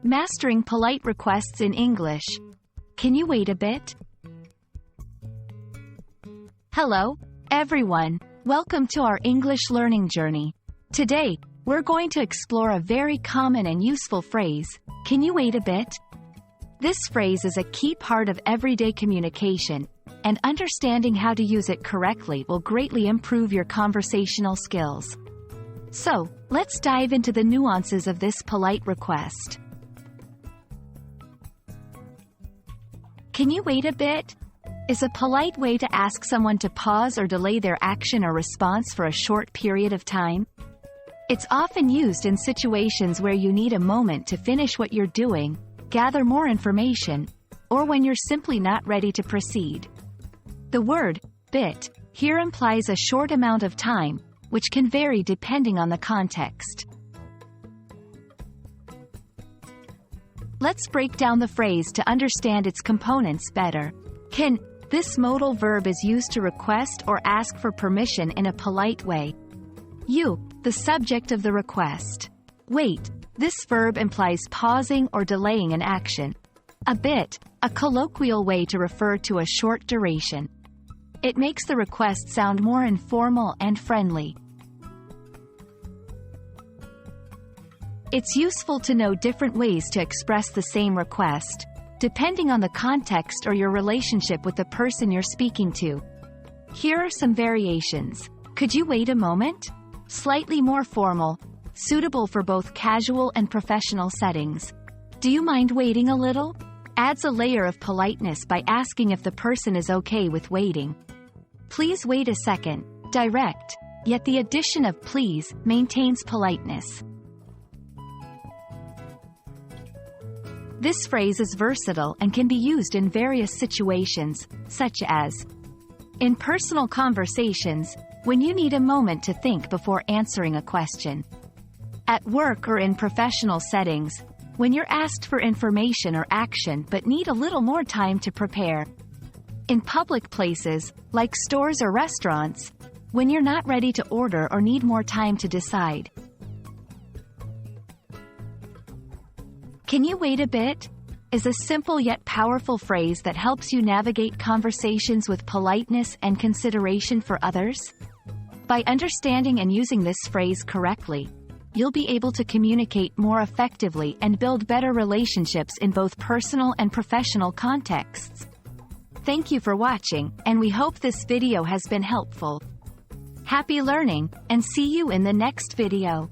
Mastering polite requests in English. Can you wait a bit? Hello, everyone. Welcome to our English learning journey. Today, we're going to explore a very common and useful phrase, can you wait a bit? This phrase is a key part of everyday communication, and understanding how to use it correctly will greatly improve your conversational skills. So, let's dive into the nuances of this polite request. Can you wait a bit? Is a polite way to ask someone to pause or delay their action or response for a short period of time. It's often used in situations where you need a moment to finish what you're doing, gather more information, or when you're simply not ready to proceed. The word bit here implies a short amount of time, which can vary depending on the context. Let's break down the phrase to understand its components better. Can. This modal verb is used to request or ask for permission in a polite way. You, the subject of the request. Wait. This verb implies pausing or delaying an action. A bit, a colloquial way to refer to a short duration. It makes the request sound more informal and friendly. It's useful to know different ways to express the same request, depending on the context or your relationship with the person you're speaking to. Here are some variations. Could you wait a moment? Slightly more formal, suitable for both casual and professional settings. Do you mind waiting a little? Adds a layer of politeness by asking if the person is okay with waiting. Please wait a second. Direct, yet the addition of please maintains politeness. This phrase is versatile and can be used in various situations, such as in personal conversations, when you need a moment to think before answering a question. At work or in professional settings, when you're asked for information or action but need a little more time to prepare. In public places, like stores or restaurants, when you're not ready to order or need more time to decide. Can you wait a bit? Is a simple yet powerful phrase that helps you navigate conversations with politeness and consideration for others. By understanding and using this phrase correctly, you'll be able to communicate more effectively and build better relationships in both personal and professional contexts. Thank you for watching, and we hope this video has been helpful. Happy learning, and see you in the next video.